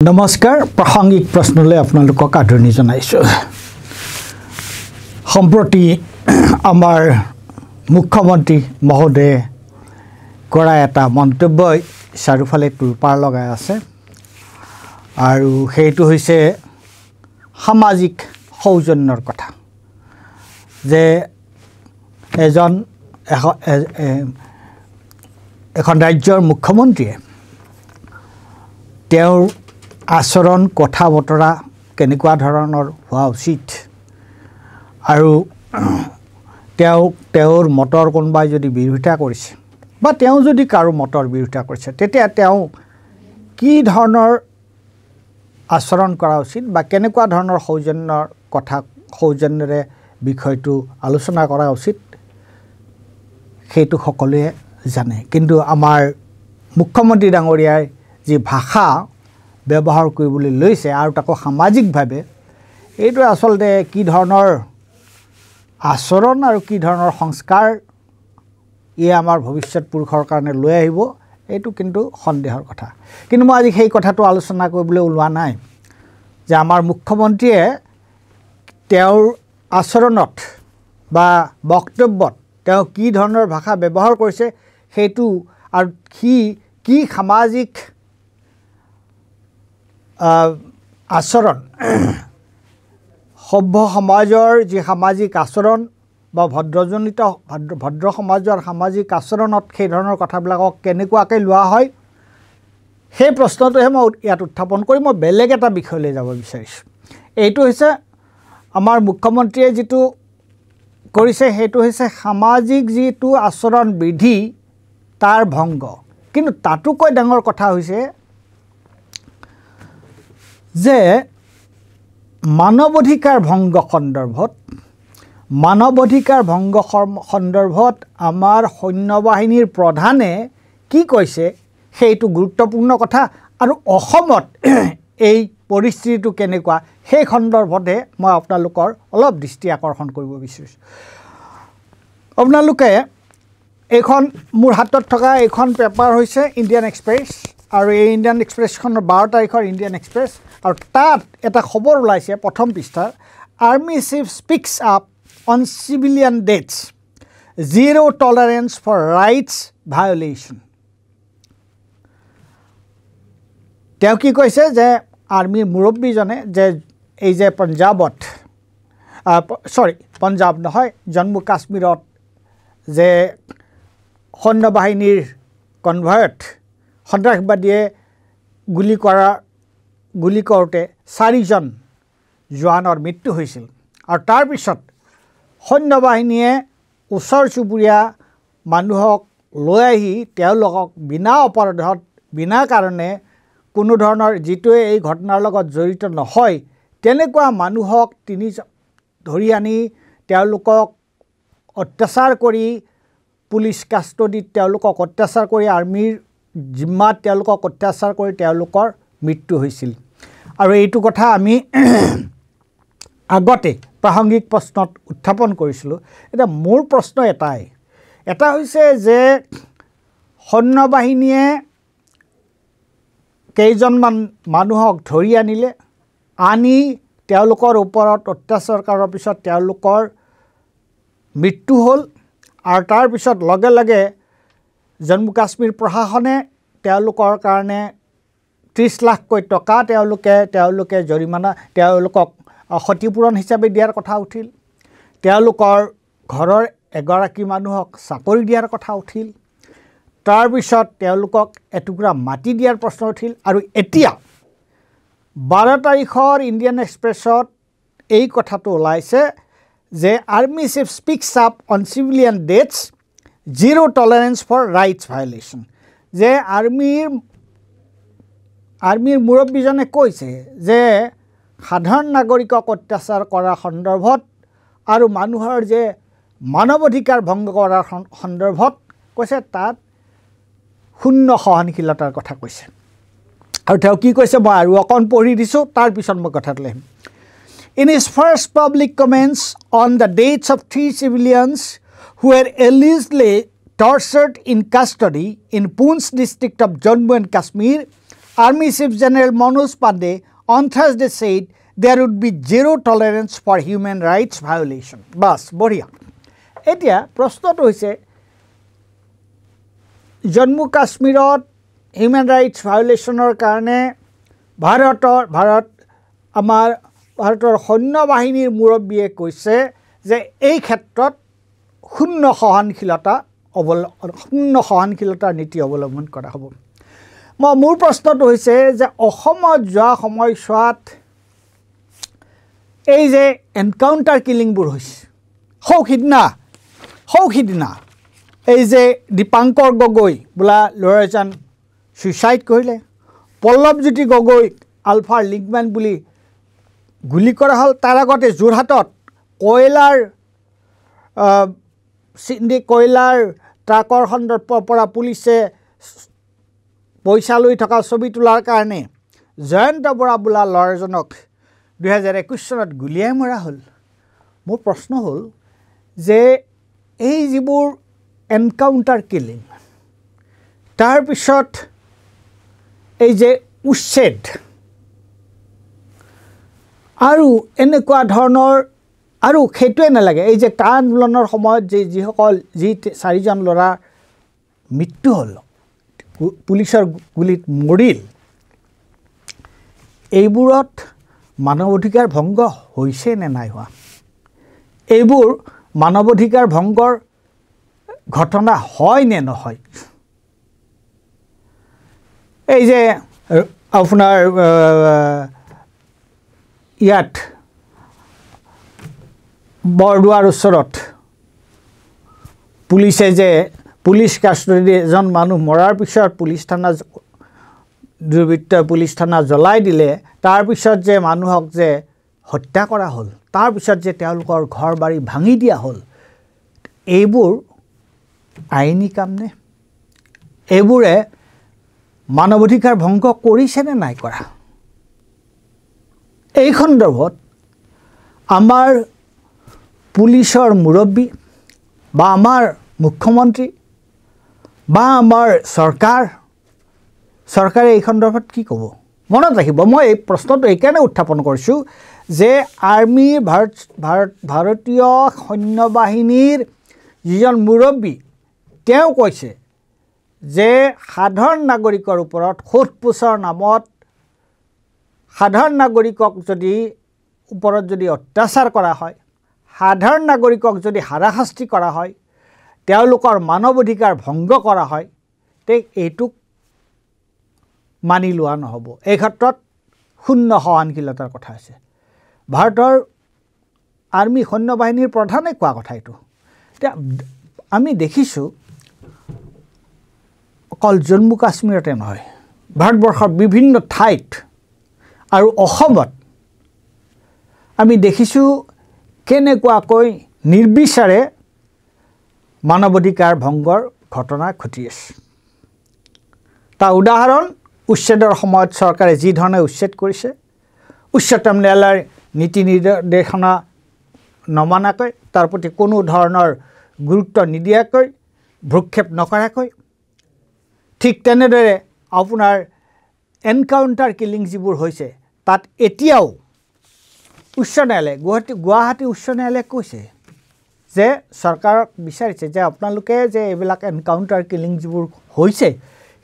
নমস্কাৰ প্ৰাসংগিক প্ৰশ্নলৈ আপোনালোকক আদৰণি জনাইছো সম্প্ৰতি আমাৰ মুখ্যমন্ত্ৰী মহোদয়ে কৰা এটা মন্তব্যই চাৰিওফালে তুলপাৰ লগাই আছে আৰু সেইটো হৈছে সামাজিক সৌজন্যৰ কথা যে এখন ৰাজ্যৰ মুখ্যমন্ত্ৰীয়ে তেওঁৰ আচৰণ কথা বতৰা কেনেকুৱা ধৰণৰ হোৱা উচিত আৰু তেওঁৰ মতৰ কোনোবাই যদি বিৰোধিতা কৰিছে বা তেওঁ যদি কাৰো মতৰ বিৰোধিতা কৰিছে তেতিয়া তেওঁ কি ধৰণৰ আচৰণ কৰা উচিত বা কেনেকুৱা ধৰণৰ সৌজন্যৰে বিষয়টো আলোচনা কৰা উচিত সেইটো সকলোৱে জানে কিন্তু আমাৰ মুখ্যমন্ত্ৰী ডাঙৰীয়াই যি ভাষা ব্যৱহাৰ কৰিবলৈ লৈছে আৰু তাকো সামাজিকভাৱে এইটো আসলতে কি ধৰণৰ আচৰণ আৰু কি ধৰণৰ সংস্কাৰ আমাৰ ভৱিষ্যত পুৰুষৰ কাৰণে লৈ আহিব এইটো কিন্তু সন্দেহৰ কথা কিন্তু মই আজি সেই কথাটো আলোচনা কৰিবলৈ ওলোৱা নাই যে আমাৰ মুখ্যমন্ত্ৰীয়ে তেওঁৰ আচৰণত বা বক্তব্যত তেওঁ কি ধৰণৰ ভাষা ব্যৱহাৰ কৰিছে সেইটো আৰু কি সামাজিক আচৰণ সভ্য সমাজৰ যি সামাজিক আচৰণ বা ভদ্ৰ সমাজৰ সামাজিক আচৰণত সেই ধৰণৰ কথাবিলাকক কেনেকুৱাকৈ লোৱা হয় সেই প্ৰশ্নটোহে মই ইয়াত উত্থাপন কৰি মই বেলেগ এটা বিষয়লৈ যাব বিচাৰিছোঁ এইটো হৈছে আমাৰ মুখ্যমন্ত্ৰীয়ে যিটো কৰিছে সেইটো হৈছে সামাজিক যিটো আচৰণ বিধি তাৰ ভংগ কিন্তু তাতোকৈ ডাঙৰ কথা হৈছে যে মানৱ অধিকাৰ ভংগ সন্দৰ্ভত আমাৰ সৈন্যবাহিনীৰ প্ৰধানে কি কৈছে সেইটো গুৰুত্বপূৰ্ণ কথা আৰু অসমত এই পৰিস্থিতিটো কেনেকুৱা সেই সন্দৰ্ভতহে মই আপোনালোকৰ অলপ দৃষ্টি আকৰ্ষণ কৰিব বিচাৰিছোঁ আপোনালোকে এইখন মোৰ হাতত থকা এইখন পেপাৰ হৈছে ইণ্ডিয়ান এক্সপ্ৰেছ আৰু এই ইণ্ডিয়ান এক্সপ্ৰেছখনৰ 12 তাৰিখৰ ইণ্ডিয়ান এক্সপ্ৰেছ আৰু তাত এটা খবৰ ওলাইছে প্ৰথম পৃষ্ঠাৰ army chief speaks up on civilian deaths zero' tolerance for rights violation তেওঁ কি কৈছে যে আৰ্মিৰ মুৰব্বীজনে যে এই যে পঞ্জাব নহয় জম্মু কাশ্মীৰত যে সৈন্যবাহিনীৰ কনভয়ত সন্ত্ৰাসবাদীয়ে গুলি কৰোঁতে 4জন জোৱানৰ মৃত্যু হৈছিল আৰু তাৰপিছত সৈন্যবাহিনীয়ে ওচৰ চুবুৰীয়া মানুহক লৈ আহি তেওঁলোকক বিনা অপৰাধত বিনা কাৰণে কোনো ধৰণৰ যিটোৱে এই ঘটনাৰ লগত জড়িত নহয় তেনেকুৱা মানুহক ধৰি আনি তেওঁলোকক অত্যাচাৰ কৰি পুলিচ কাষ্টডিত তেওঁলোকক অত্যাচাৰ কৰি আৰ্মিৰ জিম্মাত তেওঁলোকক অত্যাচাৰ কৰি তেওঁলোকৰ মৃত্যু হৈছিল আৰু এইটো কথা আমি আগতে প্ৰাসংগিক প্ৰশ্নত উত্থাপন কৰিছিলোঁ এতিয়া মোৰ প্ৰশ্ন এটা হৈছে যে সৈন্যবাহিনীয়ে কেইজনমান মানুহক ধৰি আনি তেওঁলোকৰ ওপৰত অত্যাচাৰ কৰাৰ পিছত তেওঁলোকৰ মৃত্যু হ'ল আৰু তাৰপিছত লগে লগে জম্মু কাশ্মীৰ প্ৰশাসনে তেওঁলোকৰ কাৰণে 30 লাখকৈ টকা তেওঁলোকে জৰিমনা তেওঁলোকক ক্ষতিপূৰণ হিচাপে দিয়াৰ কথা উঠিল তেওঁলোকৰ ঘৰৰ এগৰাকী মানুহক চাকৰি দিয়াৰ কথা উঠিল তাৰপিছত তেওঁলোকক এটুকুৰা মাটি দিয়াৰ প্ৰশ্ন উঠিল আৰু এতিয়া 12 তাৰিখৰ ইণ্ডিয়ান এক্সপ্ৰেছত এই কথাটো ওলাইছে যে army chief speaks up on civilian deaths zero' tolerance for rights violation যে আৰ্মিৰ মুৰব্বীজনে কৈছে যে সাধাৰণ নাগৰিকক অত্যাচাৰ কৰাৰ সন্দৰ্ভত আৰু মানুহৰ যে মানৱ অধিকাৰ ভংগ কৰাৰ সন্দৰ্ভত কৈছে তাত শূন্য সহনশীলতাৰ কথা কৈছে আৰু তেওঁ কি কৈছে মই আৰু অকণ পঢ়ি দিছোঁ তাৰপিছত মই কথাটো লিখিম In his first public comments on the deaths of 3 civilians who were allegedly tortured in custody in Poonch district of Jammu and Kashmir Army Chief General Manoj Pandey on Thursday said there would be zero tolerance for human rights violation. Bas, বঢ়িয়া। এতিয়া প্ৰশ্নটো হৈছে জম্মু কাশ্মীৰত human rights ভায়োলেশ্যনৰ কাৰণে ভাৰতৰ সৈন্য বাহিনীৰ মুৰব্বীয়ে কৈছে যে এই ক্ষেত্ৰত শূন্য সহনশীলতাৰ নীতি অৱলম্বন কৰা হ'ব। মোৰ প্ৰশ্নটো হৈছে যে অসমত যোৱা সময়ছোৱাত এই যে এনকাউণ্টাৰ কিলিংবোৰ হৈছে সৌসিদিনা এই যে দীপাংকৰ গগৈ বোলা ল'ৰাজন ছুইচাইড কৰিলে, পল্লৱজ্যোতি গগৈ আলফাৰ লিংকমেন বুলি গুলি কৰা হ'ল। তাৰ আগতে যোৰহাটত কয়লাৰ ট্ৰাকৰ সন্দৰ্ভৰ পৰা পুলিচে পইচা লৈ থকা ছবি তোলাৰ কাৰণে জয়ন্ত বৰা বোলা ল'ৰাজনক 2021 চনত গুলিয়াই মৰা হ'ল। মোৰ প্ৰশ্ন হ'ল যে এই যিবোৰ এনকাউণ্টাৰ কিলিং, তাৰপিছত এই যে উচ্ছেদ আৰু এনেকুৱা ধৰণৰ, আৰু সেইটোৱে নালাগে, এই যে কা আন্দোলনৰ সময়ত যি 4জন ল'ৰাৰ মৃত্যু হ'ল, পুলিচৰ গুলিত মৰিল, এইবোৰত মানৱ অধিকাৰ ভংগ হৈছে নে নাই হোৱা? এইবোৰ মানৱ অধিকাৰ ভংগৰ ঘটনা হয় নে নহয়? এই যে আপোনাৰ ইয়াত বৰদোৱাৰ ওচৰত পুলিচে যে পুলিচ কাষ্টডি এজন মানুহ মৰাৰ পিছত পুলিচ থানা জ্বলাই দিলে, তাৰপিছত যে মানুহক যে হত্যা কৰা হ'ল, তাৰপিছত যে তেওঁলোকৰ ঘৰ বাৰী ভাঙি দিয়া হ'ল, এইবোৰ আইনী কামনে? এইবোৰে মানৱ অধিকাৰ ভংগ কৰিছে নে নাই কৰা? এই সন্দৰ্ভত আমাৰ পুলিচৰ মুৰব্বী বা আমাৰ মুখ্যমন্ত্ৰী বা আমাৰ চৰকাৰে এই সন্দৰ্ভত কি ক'ব? মনত ৰাখিব, মই এই প্ৰশ্নটো এইকাৰণে উত্থাপন কৰিছোঁ যে ভাৰতীয় সৈন্য বাহিনীৰ যিজন মুৰব্বী তেওঁ কৈছে যে সাধাৰণ নাগৰিকৰ ওপৰত সোধপোছৰ নামত সাধাৰণ নাগৰিকক ওপৰত যদি অত্যাচাৰ কৰা হয়, সাধাৰণ নাগৰিকক যদি হাৰাশাস্তি কৰা হয়, তেওঁলোকৰ মানৱ অধিকাৰ ভংগ কৰা হয়, তে এইটোক মানি লোৱা নহ'ব। এই ক্ষেত্ৰত শূন্য সহনশীলতাৰ কথা আছে। ভাৰতৰ আৰ্মি সৈন্য বাহিনীৰ প্ৰধানে কোৱা কথা এইটো। এতিয়া আমি দেখিছোঁ অকল জম্মু কাশ্মীৰতে নহয়, ভাৰতবৰ্ষৰ বিভিন্ন ঠাইত আৰু অসমত আমি দেখিছোঁ কেনেকুৱাকৈ নিৰ্বিচাৰে মানৱ অধিকাৰ ভংগৰ ঘটনা ঘটি আছে। তাৰ উদাহৰণ উচ্ছেদৰ সময়ত চৰকাৰে যি ধৰণে উচ্ছেদ কৰিছে, উচ্চতম ন্যায়ালয়ৰ নীতি নিৰ্দেশনা নমনাকৈ, তাৰ প্ৰতি কোনো ধৰণৰ গুৰুত্ব নিদিয়াকৈ, ভ্ৰূক্ষেপ নকৰাকৈ, ঠিক তেনেদৰে আপোনাৰ এনকাউণ্টাৰ কিলিং যিবোৰ হৈছে, তাত এতিয়াও উচ্চ ন্যায়ালয়ে গুৱাহাটী উচ্চ ন্যায়ালয়ে কৈছে যে চৰকাৰক বিচাৰিছে যে আপোনালোকে যে এইবিলাক এনকাউণ্টাৰ কিলিং যিবোৰ হৈছে,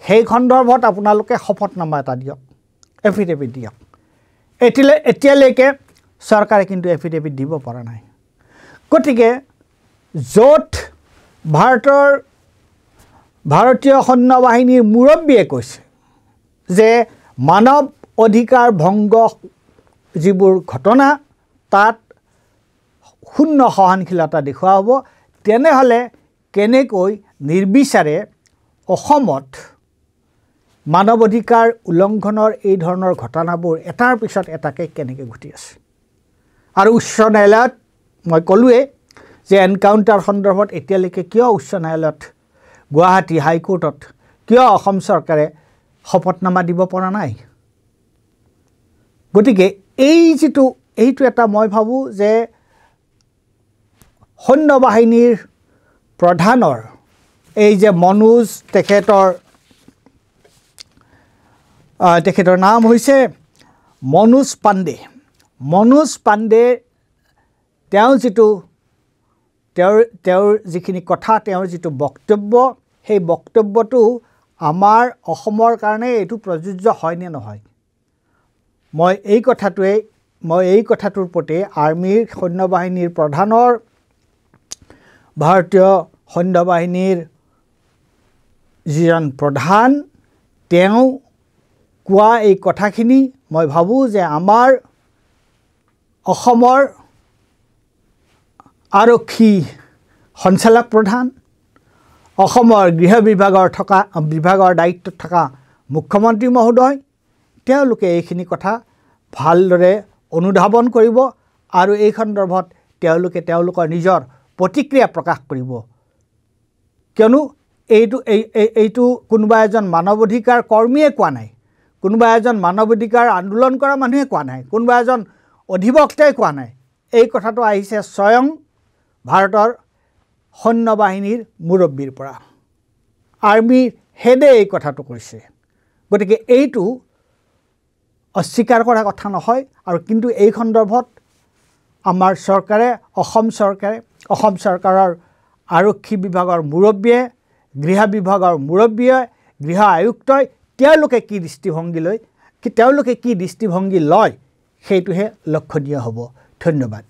সেই সন্দৰ্ভত আপোনালোকে শপতনামা এটা দিয়ক, এফিডেভিট দিয়ক। এতিয়ালৈকে চৰকাৰে কিন্তু এফিডেভিট দিব পৰা নাই। গতিকে য'ত ভাৰতীয় সৈন্য বাহিনীৰ মুৰব্বীয়ে কৈছে যে মানৱ অধিকাৰ ভংগ যিবোৰ ঘটনা, তাত শূন্য সহনশীলতা দেখুওৱা হ'ব, তেনেহ'লে কেনেকৈ নিৰ্বিচাৰে অসমত মানৱ অধিকাৰ উলংঘনৰ এই ধৰণৰ ঘটনাবোৰ এটাৰ পিছত এটাকৈ কেনেকৈ ঘটি আছে? আৰু উচ্চ ন্যায়ালয়ত মই ক'লোৱে যে এনকাউণ্টাৰ সন্দৰ্ভত এতিয়ালৈকে কিয় উচ্চ ন্যায়ালয়ত, গুৱাহাটী হাইকোৰ্টত কিয় অসম চৰকাৰে শপতনামা দিব পৰা নাই? গতিকে এইটো এটা মই ভাবোঁ যে সৈন্য বাহিনীৰ প্ৰধানৰ এই যে মনোজ তেখেতৰ তেখেতৰ নাম হৈছে মনোজ পাণ্ডে। মনোজ পাণ্ডে তেওঁৰ যিখিনি কথা, তেওঁৰ যিটো বক্তব্য, সেই বক্তব্যটো আমাৰ অসমৰ কাৰণে এইটো প্ৰযোজ্য হয় নে নহয়, মই এই কথাটোৰ প্ৰতি আৰ্মীৰ সৈন্যবাহিনীৰ প্ৰধানৰ, ভাৰতীয় সৈন্যবাহিনীৰ যিজন প্ৰধান, তেওঁ কোৱা এই কথাখিনি মই ভাবোঁ যে আমাৰ অসমৰ আৰক্ষী সঞ্চালক প্ৰধান, অসমৰ গৃহ বিভাগৰ দায়িত্বত থকা মুখ্যমন্ত্ৰী মহোদয়, তেওঁলোকে এইখিনি কথা ভালদৰে অনুধাৱন কৰিব আৰু এই সন্দৰ্ভত তেওঁলোকে তেওঁলোকৰ নিজৰ প্ৰতিক্ৰিয়া প্ৰকাশ কৰিব। কিয়নো এইটো কোনোবা এজন মানৱ অধিকাৰ কৰ্মীয়ে কোৱা নাই, কোনোবা এজন মানৱ অধিকাৰ আন্দোলন কৰা মানুহে কোৱা নাই, কোনোবা এজন অধিবক্তাই কোৱা নাই। এই কথাটো আহিছে স্বয়ং ভাৰতৰ সৈন্যবাহিনীৰ মুৰব্বীৰ পৰা, আৰ্মীৰ হেডে এই কথাটো কৈছে। গতিকে এইটো অস্বীকাৰ কৰা কথা নহয়। আৰু কিন্তু এই সন্দৰ্ভত আমাৰ চৰকাৰে, অসম চৰকাৰৰ আৰক্ষী বিভাগৰ মুৰব্বীয়ে, গৃহ বিভাগৰ মুৰব্বীয়ে, গৃহ আয়ুক্তই তেওঁলোকে কি দৃষ্টিভংগী লয় সেইটোহে লক্ষণীয় হ'ব। ধন্যবাদ।